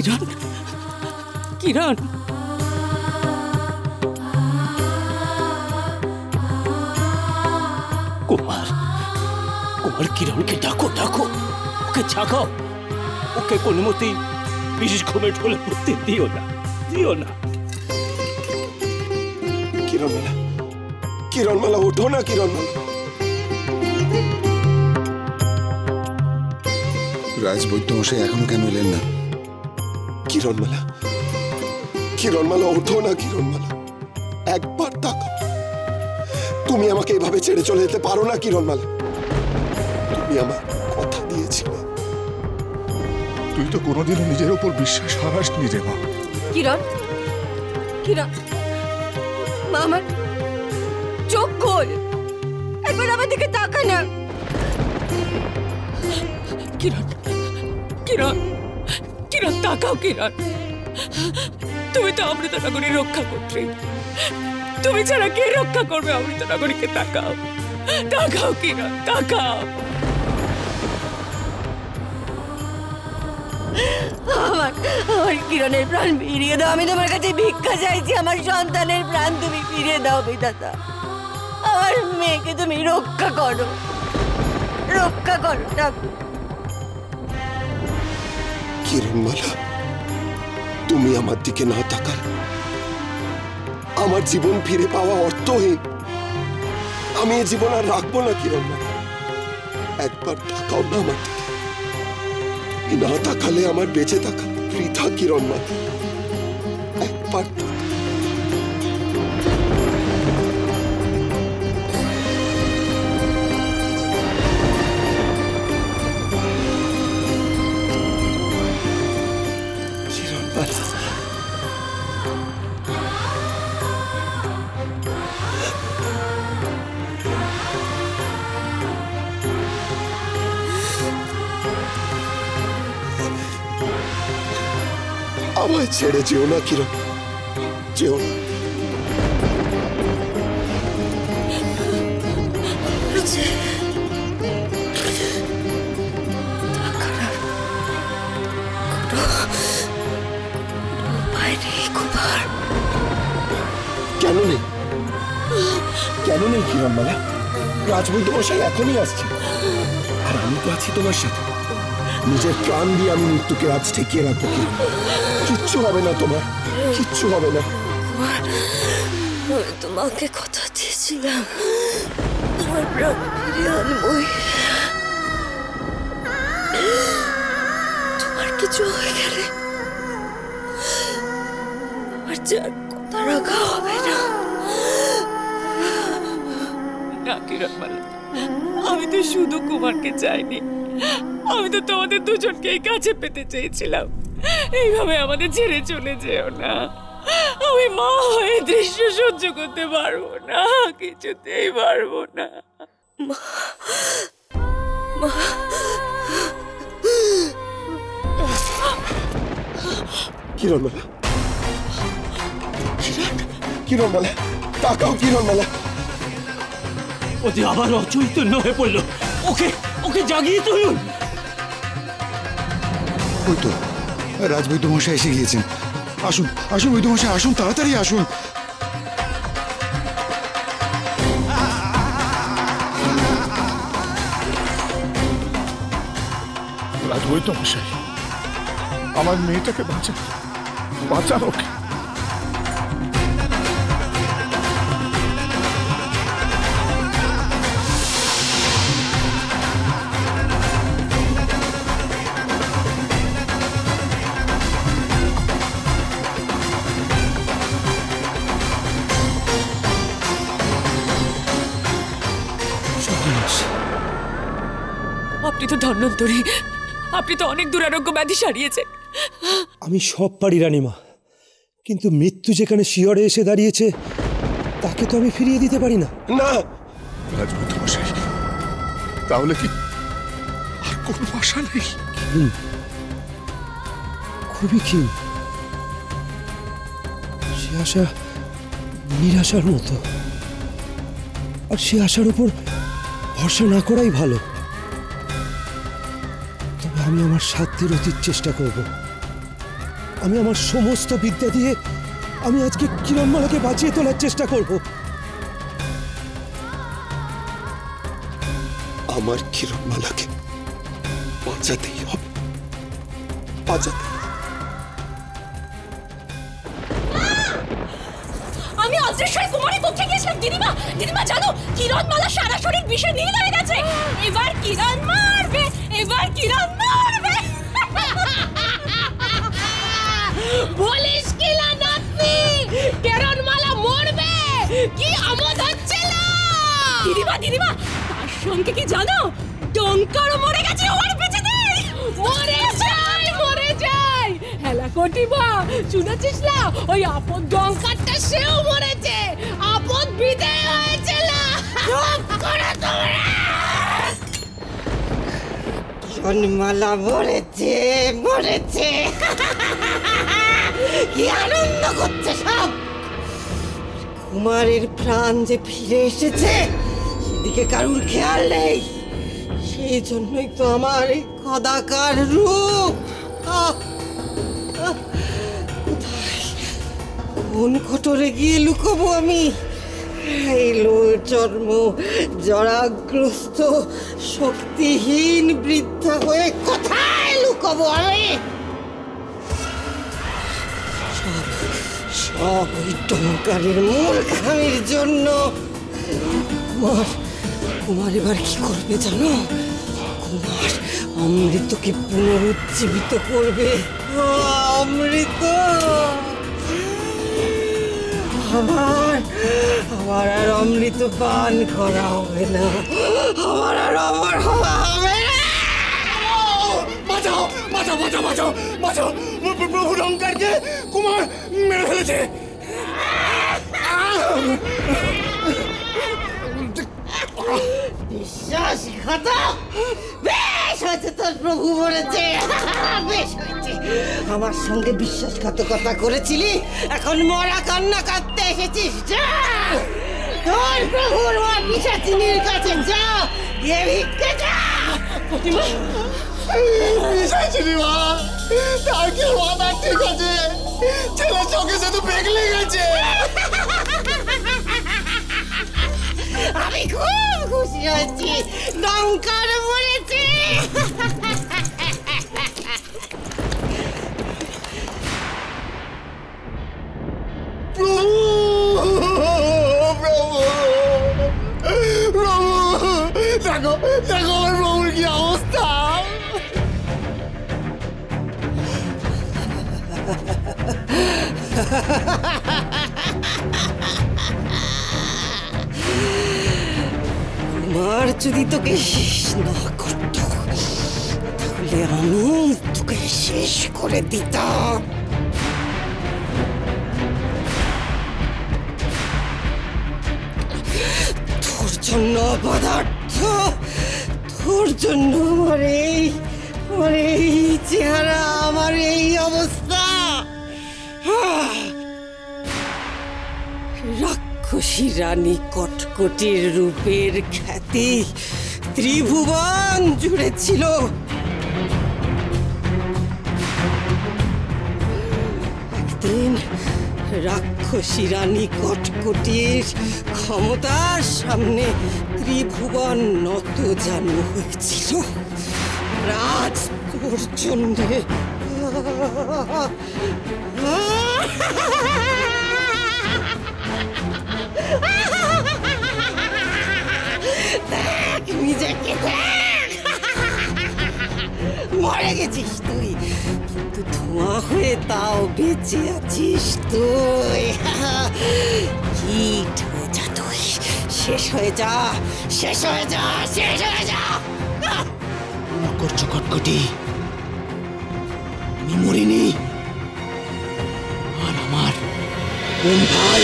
কিরণ, কিরণ, কুমার, কুমার কিরণকে ডাকো, ডাকো, ওকে জাগাও, ওকে কোনো মতেই বিশেষ ঘুমে ঢোলে পড়তে দিও না, দিও না। কিরণমালা, কিরণমালা ওঠো না, কিরণমালা। রাজবৈদ্য মশাই এখনো কেন এলেন না? কিরণমালা, কিরণমালা ওঠো না, কিরণমালা, একবার তাকাও। তুমি আমাকে এভাবে ছেড়ে চলে যেতে পারো না, কিরণমালা। তুমি আমার কথা দিয়েছিলে। তুই তো কোনোদিনও নিজের উপর বিশ্বাস হারাসনি রে মা। কিরণ, কিরণ, মা আমার চোখ খোল, একবার আমার দিকে তাকা না। কিরণ, কিরণ, কিরণ তাকাও, কিরণ, তুমি তো অমৃতনগরী রক্ষা করতে, তুমি ছাড়া কে রক্ষা করবে অমৃতনগরীকে? তাকাও, তাকাও কিরণ, তাকাও। আমার আমার কিরণের প্রাণ ফিরিয়ে দাও। আমি তোমার কাছে ভিক্ষা চাইছি, আমার সন্তানের প্রাণ তুমি ফিরিয়ে দাও বিধাতা। আমার মেয়েকে তুমি রক্ষা করো, রক্ষা করো ঠাকুর। কিরণমালা, তুমি আমার দিকে না তাকালে আমার জীবন ফিরে পাওয়া অর্থহীন। আমি এই জীবন আর রাখবো না, কিরণমালা। একবার তাকাও না আমার দিকে। তুমি না তাকালে আমার বেঁচে থাকা বৃথা, কিরণমালা। একবার আমায় ছেড়ে যেও না, কিরণ, যেও না। কেন নেই, কেন নেই কিরণমালা? রাজবৈদ্য মশাই এখনই আসছে, আর আমি তো আছি তোমার সাথে। নিজের প্রাণ দিয়ে আমি মৃত্যুকে আজ ঠেকিয়ে রাখবো। কিচ্ছু হবে না তোমার, কিচ্ছু হবে না। আমি তোমাকে কথা দিয়েছিলাম আমার প্রাণ ফিরিয়ে আনবই। তোমার কিছু হয়ে গেলে আমার যার কথা রাখা হবে না। না কিরণমালা, আমি তো শুধু কুমারকে চাইনি, আমি তো তোমাদের দুজনকেই কাছে পেতে চেয়েছিলাম। এইভাবে আমাদের ছেড়ে চলে যেও না। আমি মা হয়ে দৃশ্য সহ্য করতে পারবো না, কিছুতেই পারবো না। কিরণমালা, কিরণমালা, তাকাও কিরণমালা। ওদের আবার অচৈতন্য হয়ে পড়লো, ওকে ওকে জাগিয়ে তুলুন। ওই তো রাজবৈদ্য মশাই এসে গিয়েছেন। আসুন আসুন বৈদ্য মশাই, আসুন, তাড়াতাড়ি আসুন। রাজবৈদ্য মশাই, আমার মেয়েটাকে বাঁচান, বাঁচান ওকে। আপনি তো ধন্বন্তরী, আপনি তো অনেক দুরারোগ্য ব্যাধি সারিয়েছেন। আমি সব পারি রানীমা, কিন্তু মৃত্যু যেখানে শিয়রে এসে দাঁড়িয়েছে তাকে তো আমি ফিরিয়ে দিতে পারি না। না রাজবৈদ্য মশাই, তাহলে কি আর কোনো আশা নেই? খুবই ক্ষীণ, সে আশা নিরাশার মতো, আর সে আশার উপর ভরসা না করাই ভালো। তবে আমি আমার সাধ্যের অতীত চেষ্টা করব, আমি আমার সমস্ত বিদ্যা দিয়ে আমি আজকে কিরণমালাকে বাঁচিয়ে তোলার চেষ্টা করব। আমার কিরণমালাকে বাঁচাতেই হবে, বাঁচাতে। আমি অদৃশ্য কুমারী পক্ষে গিয়েছিলাম দিদিমা। দিদিমা জানো, কিরণমালা সারা শরীর বিষে নীল হয়ে গেছে। এবার কিরণ মারবে, এবার কিরণ মারবে। বলিস কি না নাতনি, কিরণমালা মরবে? কি আমোদ হচ্ছে না দিদিমা? দিদিমা তার সঙ্গে কি জানো, ডঙ্কারও মরে গেছে ওর পেছনে। মরে যাই, মরে যাই। হেলা কটিবা শুনেছিস না, ওই আপদ ডঙ্কারটা সেও মরেছে। আপদ বিদায় হয়েছে না। চুপ করো তোমরা। কিরণমালা মরেছে, মরেছে। কি আনন্দ করছে সব। কুমারের প্রাণ যে ফিরে এসেছে সেদিকে কারুর খেয়াল নেই। সেই জন্যই তো আমার এই কদাকার রূপ। কোথায়, কোন কোটরে গিয়ে লুকোবো আমি? এই লোর চর্ম জরাগ্রস্ত শক্তিহীন বৃদ্ধা হয়ে কোথায় লুকোবো আমি? সব ওই টঙ্কারের মূল খামির জন্য। কুমার এবার কি করবে জানো? কুমার অমৃতকে পুনরুজ্জীবিত করবে। অমৃত আমার আর অমৃত পান করা হবে না। আমার আর অমর হওয়া হবে না। বাঁচাও, বাঁচাও, বাঁচাও, বাঁচাও, বাঁচাও। প্রভু টঙ্কারকে কুমার মেরে ফেলেছে। বিশ্বাসঘাতক! বেশ হয়েছে তোর প্রভু মরেছে, বেশ হয়েছে। আমার সঙ্গে বিশ্বাসঘাতকতা করেছিলি, এখন মরা কান্না কাঁদতে এসেছিস। যা তোর প্রভুর মা পিশাচিনীর কাছে যা, গিয়ে ভিক্ষে যা। পিশাচিনী মা, তার কি মাথা ঠিক আছে? ছেলে চোখে শুধু পেগলে গেছে। আমি খুব খুশি হয়েছি, ডঙ্কার মরেছে। দেখো, দেখো আমার প্রভুর কি অবস্থা। কুমার যদি তোকে শেষ না করত, তাহলে আমি তোকে শেষ করে দিতাম। তোর জন্য অপদার্থ, তোর জন্য আমার এই চেহারা, আমার এই অবস্থা। রাক্ষসী রানী কটকটির রূপের খ্যাতি ত্রিভুবন জুড়ে ছিল। একদিন রাক্ষসী রানী কটকটির ক্ষমতার সামনে ত্রিভুবন নত জানু হয়েছিল। রাজ তোর জন্যে। দেখ নিজেকে, দেখ মরে গেছিস তুই, কিন্তু ধোঁয়া হয়ে তাও বেঁচে আছিস তুই। হিট হয়ে যা তুই, শেষ হয়ে যা, শেষ হয়ে যা, শেষ হয়ে যা। করছো কটকটি, আমি মরিনি। আর আমার বোন ভাই